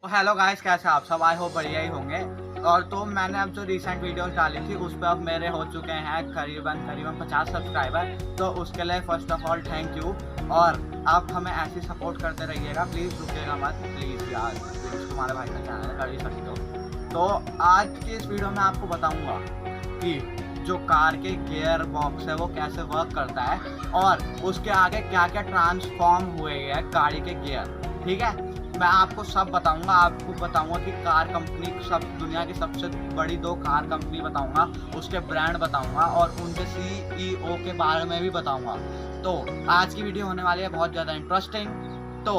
तो hello guys, कैसे आप सब? आई होप बढ़िया ही होंगे। और तो मैंने अब जो रिसेंट वीडियोस डाली थी उस पर अब मेरे हो चुके हैं करीबन 50 सब्सक्राइबर। तो उसके लिए first of all thank you. और आप हमें ऐसे सपोर्ट करते रहिएगा, प्लीज़ रुकिएगा मत, प्लीज़ यार। तुम्हारे भाई का चैनल है, कर ही सकते हो। तो आज की इस वीडियो में आपको बताऊँगा कि जो कार के गियर बॉक्स है वो कैसे वर्क करता है और उसके आगे क्या क्या ट्रांसफॉर्म हुए हैं गाड़ी के गियर। ठीक है, मैं आपको सब बताऊंगा। आपको बताऊंगा कि कार कंपनी, सब दुनिया की सबसे बड़ी 2 कार कंपनी बताऊंगा, उसके ब्रांड बताऊंगा और उनके CEO के बारे में भी बताऊंगा। तो आज की वीडियो होने वाली है बहुत ज़्यादा इंटरेस्टिंग। तो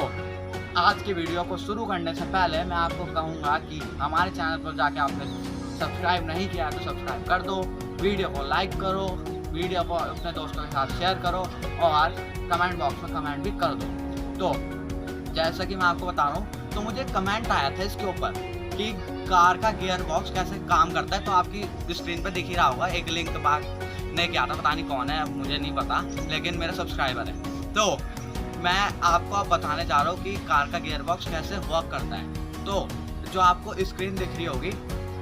आज की वीडियो को शुरू करने से पहले मैं आपको कहूँगा कि हमारे चैनल पर जाके आपने सब्सक्राइब नहीं किया तो सब्सक्राइब कर दो, वीडियो को लाइक करो, वीडियो को अपने दोस्तों के साथ शेयर करो और कमेंट बॉक्स में कमेंट भी कर दो। तो जैसा कि मैं आपको बता रहा हूँ, तो मुझे कमेंट आया था इसके ऊपर कि कार का गियर बॉक्स कैसे काम करता है। तो आपकी स्क्रीन पर दिख ही रहा होगा, एक लिंक बाग ने किया था, पता नहीं कौन है, मुझे नहीं पता, लेकिन मेरा सब्सक्राइबर है। तो मैं आपको अब बताने जा रहा हूँ कि कार का गियर बॉक्स कैसे वर्क करता है। तो जो आपको स्क्रीन दिख रही होगी,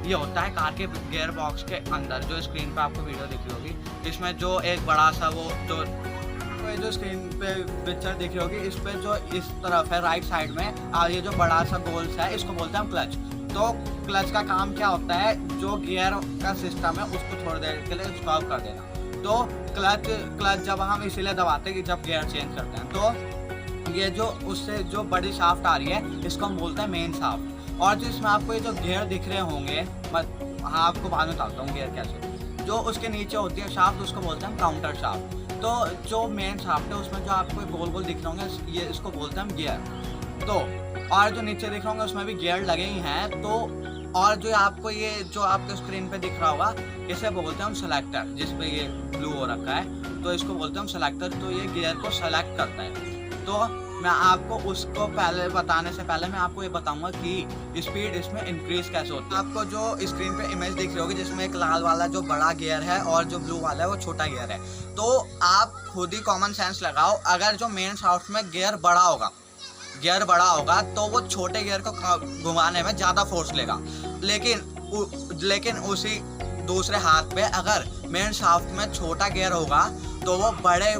ये होता है कार के गियर बॉक्स के अंदर। जो स्क्रीन पे आपको वीडियो दिख रही होगी, इसमें जो एक बड़ा सा वो जो स्क्रीन पे पिक्चर दिख रही होगी, इस पे जो इस तरफ है राइट साइड में, और ये जो बड़ा सा गोल सा है, इसको बोलते हैं हम क्लच। तो क्लच का काम क्या होता है, जो गियर का सिस्टम है उसको थोड़ी देर के लिए स्टॉप कर देना। तो क्लच जब हम इसीलिए दबाते हैं कि जब गियर चेंज करते हैं, तो ये जो उससे जो बड़ी शाफ्ट आ रही है, इसको हम बोलते हैं मेन शाफ्ट। और जो इसमें आपको ये जो गियर दिख रहे होंगे, हाँ आपको बाद में बताता हूँ गियर कैसे, जो उसके नीचे होती है शाफ्ट, उसको बोलते हैं हम काउंटर शाफ्ट। तो जो मेन शाफ्ट है उसमें जो आपको गोल गोल दिख रहे होंगे, ये इसको बोलते हैं हम गियर। तो और जो नीचे दिख रहे होंगे उसमें भी गियर लगे ही हैं। तो और जो आपको ये जो आपके स्क्रीन पे दिख रहा होगा, इसे बोलते हैं हम सेलेक्टर, जिसपे ये ब्लू हो रखा है, तो इसको बोलते हैं हम सेलेक्टर। तो ये गियर को सेलेक्ट करता है। तो मैं आपको उसको पहले बताने से पहले मैं आपको ये बताऊंगा कि स्पीड इसमें इंक्रीज कैसे होता है। आपको जो स्क्रीन पे इमेज दिख रही होगी, जिसमें एक लाल वाला जो बड़ा गियर है और जो ब्लू वाला है वो छोटा गियर है। तो आप खुद ही कॉमन सेंस लगाओ, अगर जो मेन शाफ्ट में गियर बड़ा होगा तो वो छोटे गियर को घुमाने में ज़्यादा फोर्स लेगा। लेकिन उसी दूसरे हाथ पे अगर मेन शाफ्ट में छोटा गियर होगा तो वो बड़े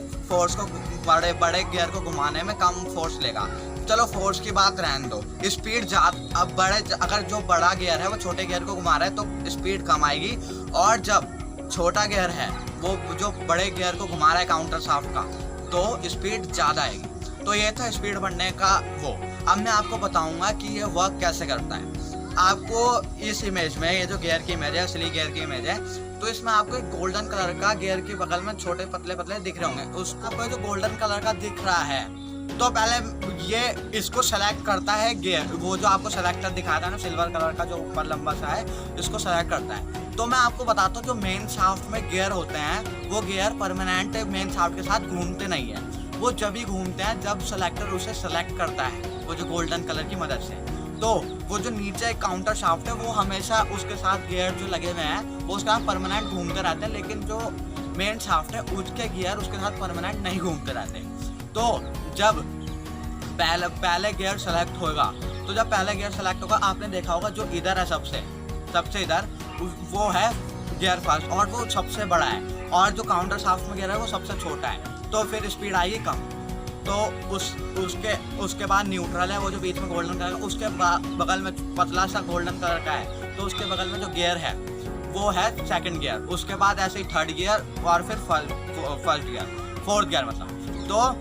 गियर को घुमाने में कम फोर्स लेगा। चलो फोर्स की बात रहने दो, स्पीड ज़्यादा, अब अगर जो बड़ा गियर है वो छोटे गियर को घुमा रहा है तो स्पीड कम आएगी, और जब छोटा गियर है वो जो बड़े गियर को घुमा रहा है काउंटर शाफ्ट का, तो स्पीड ज़्यादा आएगी। तो ये था स्पीड बढ़ने का वो। अब मैं आपको बताऊंगा कि ये वर्क कैसे करता है। आपको इस इमेज में, ये जो गियर की इमेज है, असली गियर की इमेज है, तो इसमें आपको एक गोल्डन कलर का गियर के बगल में छोटे पतले पतले दिख रहे होंगे। उसको आपको जो गोल्डन कलर का दिख रहा है, तो पहले ये इसको सेलेक्ट करता है गियर, वो जो आपको सेलेक्टर दिखाया था ना, सिल्वर कलर का जो ऊपर लंबा सा है, इसको सेलेक्ट करता है। तो मैं आपको बताता हूँ, जो मेन शाफ्ट में गियर होते हैं वो गियर परमानेंट मेन शाफ्ट के साथ घूमते नहीं है। वो जब भी घूमते हैं जब सेलेक्टर उसे सेलेक्ट करता है, वो जो गोल्डन कलर की मदद से। तो वो जो नीचे काउंटर शाफ्ट है वो हमेशा उसके साथ गियर जो लगे हुए हैं वो उसका परमानेंट घूमते रहते हैं, लेकिन जो मेन शाफ्ट है उसके गियर उसके साथ परमानेंट नहीं घूमते रहते। तो जब पहले गियर सेलेक्ट होगा, तो जब पहले गियर सेलेक्ट होगा, आपने देखा होगा जो इधर है सबसे इधर, वो है गियर फर्स्ट और वो सबसे बड़ा है, और जो काउंटर शाफ्ट में गियर है वो सबसे छोटा है। तो फिर स्पीड आएगी कम। तो उसके बाद न्यूट्रल है, वो जो बीच में गोल्डन कलर का, उसके बगल में पतला सा गोल्डन कलर का है, तो उसके बगल में जो गियर है वो है सेकंड गियर। उसके बाद ऐसे ही थर्ड गियर और फिर फर्स्ट गियर, फोर्थ गियर मतलब। तो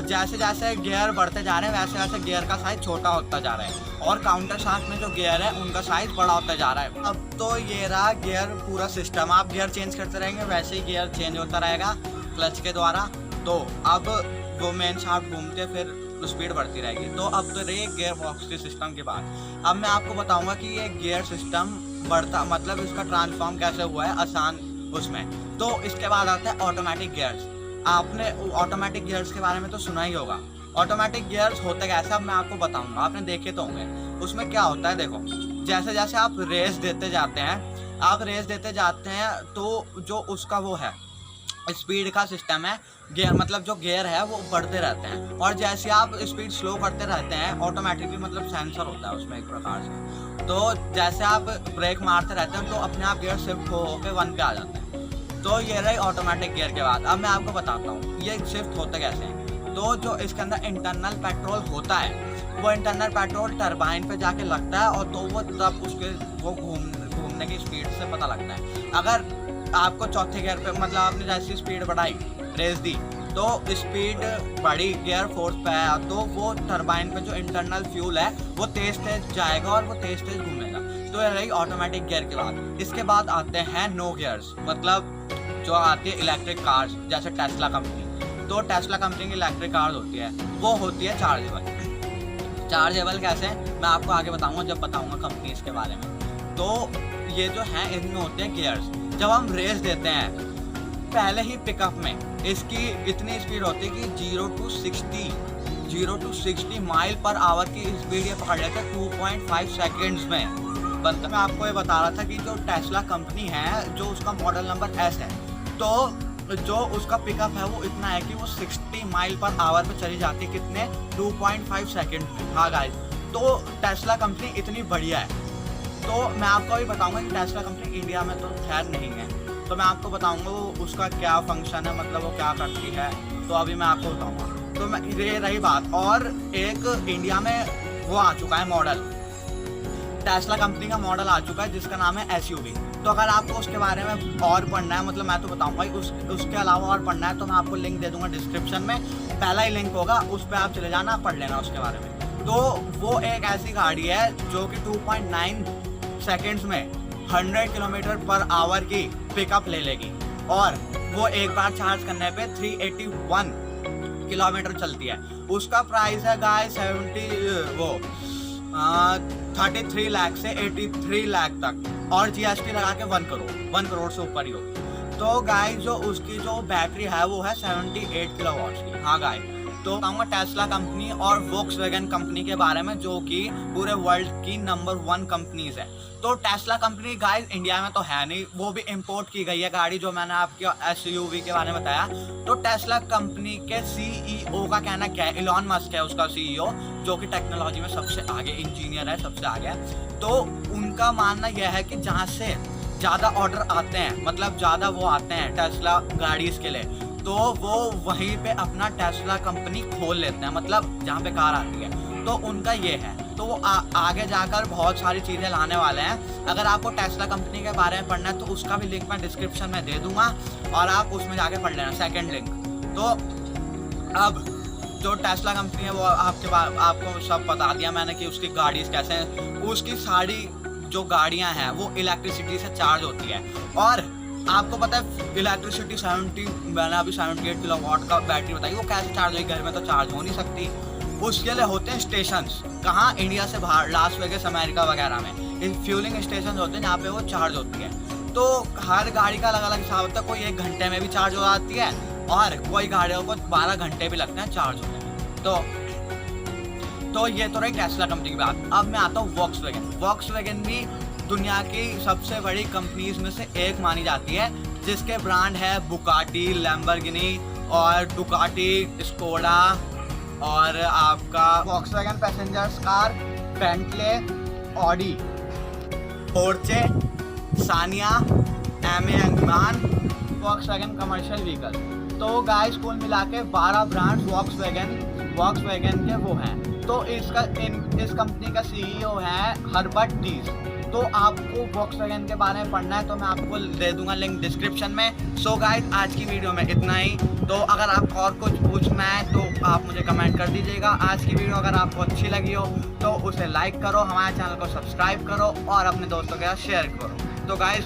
जैसे जैसे गियर बढ़ते जा रहे हैं वैसे वैसे गियर का साइज छोटा होता जा रहा है, और काउंटर शाफ्ट में जो गियर है उनका साइज बड़ा होता जा रहा है। अब तो ये रहा गियर पूरा सिस्टम। आप गियर चेंज करते रहेंगे, वैसे ही गियर चेंज होता रहेगा क्लच के द्वारा। तो अब वो मेन शाफ्ट घूमते फिर स्पीड बढ़ती रहेगी। तो अब तो रही गियर बॉक्स के सिस्टम की बात। अब मैं आपको बताऊंगा कि ये गियर सिस्टम बढ़ता, मतलब इसका ट्रांसफॉर्म कैसे हुआ है आसान उसमें। तो इसके बाद आता है ऑटोमेटिक गियर्स। आपने ऑटोमेटिक गियर्स के बारे में तो सुना ही होगा। ऑटोमेटिक गियर्स होते कैसे, अब मैं आपको बताऊंगा, आपने देखे तो होंगे। उसमें क्या होता है, देखो, जैसे जैसे आप रेस देते जाते हैं तो जो उसका वो है स्पीड का सिस्टम है, गियर मतलब जो गियर है वो बढ़ते रहते हैं, और जैसे आप स्पीड स्लो करते रहते हैं ऑटोमेटिकली मतलब सेंसर होता है उसमें एक प्रकार से, तो जैसे आप ब्रेक मारते रहते हैं तो अपने आप गियर शिफ्ट हो के 1 पे आ जाते हैं। तो ये रही ऑटोमेटिक गियर के बाद। अब मैं आपको बताता हूँ ये शिफ्ट होते कैसे हैं। तो जो इसके अंदर इंटरनल पेट्रोल होता है वो इंटरनल पेट्रोल टरबाइन पे जाके लगता है, और तो वो तब उसके वो घूमने की स्पीड से पता लगता है। अगर आपको चौथे गियर पे मतलब आपने जैसी स्पीड बढ़ाई, रेस दी, तो स्पीड बढ़ी, गियर फोर्स पे आया, तो वो टरबाइन पे जो इंटरनल फ्यूल है वो तेज जाएगा और वो तेज घूमेगा। तो ये रही ऑटोमेटिक गियर के बाद। इसके बाद आते हैं नो गियर्स, मतलब जो आती है इलेक्ट्रिक कार्स जैसे टेस्ला कंपनी। तो टेस्ला कंपनी की इलेक्ट्रिक कार्स होती है वो होती है चार्जेबल। चार्जेबल कैसे मैं आपको आगे बताऊंगा जब बताऊंगा कंपनीज के बारे में। तो ये जो है इनमें होते हैं गियर्स। जब हम रेस देते हैं पहले ही पिकअप में इसकी इतनी स्पीड होती है कि 0 to 60 माइल पर आवर की स्पीड ये पकड़ लेते हैं 2.5 सेकेंड्स में बनता। मैं आपको ये बता रहा था कि जो टेस्ला कंपनी है जो उसका मॉडल नंबर S है, तो जो उसका पिकअप है वो इतना है कि वो 60 माइल पर आवर पे चली जाती है कितने 2.5 सेकेंड में। हाँ गाइस, तो टेस्ला कंपनी इतनी बढ़िया है। तो मैं आपको अभी बताऊंगा कि टेस्ला कंपनी इंडिया में तो खैर नहीं है, तो मैं आपको बताऊंगा वो उसका क्या फंक्शन है, मतलब वो क्या करती है, तो अभी मैं आपको बताऊंगा। तो मैं ये रही बात। और एक इंडिया में वो आ चुका है मॉडल, टेस्ला कंपनी का मॉडल आ चुका है जिसका नाम है SUV। तो अगर आपको उसके बारे में और पढ़ना है, मतलब मैं तो बताऊंगा ही, उसके अलावा और पढ़ना है तो मैं आपको लिंक दे दूंगा डिस्क्रिप्शन में, पहला ही लिंक होगा, उस पर आप चले जाना, पढ़ लेना उसके बारे में। तो वो एक ऐसी गाड़ी है जो कि 2.9 सेकेंड्स में 100 किलोमीटर पर आवर की पिकअप ले लेगी, और वो एक बार चार्ज करने पे 381 किलोमीटर चलती है। उसका प्राइस है गाइस 33 लाख से 83 लाख तक, और GST लगा के 1 करोड़ से ऊपर ही होगी। तो गाइस जो उसकी जो बैटरी है वो है 78 किलोवाट की। हाँ गाइस, तो बताऊंगा टेस्ला कंपनी और वोक्सवैगन कंपनी के बारे में जो कि पूरे वर्ल्ड की नंबर 1 कंपनीज है। तो टेस्ला कंपनी गाइस इंडिया में तो है नहीं, वो भी इंपोर्ट की गई है गाड़ी, जो मैंने आपको SUV के बारे में बताया। तो टेस्ला कंपनी के CEO का कहना क्या है, इलॉन मस्क है उसका CEO, जो कि टेक्नोलॉजी में सबसे आगे इंजीनियर है, सबसे आगे है। तो उनका मानना यह है कि जहाँ से ज़्यादा ऑर्डर आते हैं, मतलब ज़्यादा वो आते हैं टेस्ला गाड़ीज़ के लिए, तो वो वहीं पे अपना टेस्ला कंपनी खोल लेते हैं, मतलब जहाँ पे कार आती है। तो उनका ये है, तो वो आगे जाकर बहुत सारी चीज़ें लाने वाले हैं। अगर आपको टेस्ला कंपनी के बारे में पढ़ना है तो उसका भी लिंक मैं डिस्क्रिप्शन में दे दूंगा, और आप उसमें जाके पढ़ लेना, सेकंड लिंक। तो अब जो टेस्ला कंपनी है वो आपको सब बता दिया मैंने कि उसकी गाड़ीज कैसे हैं। उसकी सारी जो गाड़ियाँ हैं वो इलेक्ट्रिसिटी से चार्ज होती है, और आपको पता है इलेक्ट्रिसिटी 70, मैंने अभी 78 किलोवाट का बैटरी बताई, वो कैसे चार्ज होगी, घर में तो चार्ज हो नहीं सकती। उसके लिए होते हैं स्टेशंस, कहाँ, इंडिया से बाहर, लास वेगास अमेरिका वगैरह में फ्यूलिंग स्टेशन होते हैं जहाँ पे वो चार्ज होती है। तो हर गाड़ी का अलग अलग हिसाब होता है, कोई 1 घंटे में भी चार्ज हो जाती है और कोई गाड़ियों को 12 घंटे भी लगते हैं चार्ज होने में। तो ये तो रही टेस्ला कंपनी की बात। अब मैं आता हूँ वोक्सवैगन। वोक्सवैगन भी दुनिया की सबसे बड़ी कंपनीज में से एक मानी जाती है, जिसके ब्रांड है बुगाटी, लैम्बोर्गिनी और डुकाटी, स्कोडा, और आपका Volkswagen passengers car, Bentley, Audi, Porsche, Scania, एमे अंगमान, वोक्सवैगन कमर्शियल व्हीकल। तो गाइस कुल मिला के 12 ब्रांड्स वोक्सवैगन के वो हैं। तो इस कंपनी का CEO है हर्बर्ट डीस। तो आपको वोक्सवैगन के बारे में पढ़ना है तो मैं आपको दे दूंगा लिंक डिस्क्रिप्शन में। सो गाइस आज की वीडियो में इतना ही। तो अगर आपको और कुछ पूछना है तो आप मुझे कमेंट कर दीजिएगा। आज की वीडियो अगर आपको अच्छी लगी हो तो उसे लाइक करो, हमारे चैनल को सब्सक्राइब करो और अपने दोस्तों के साथ शेयर करो। तो गाइस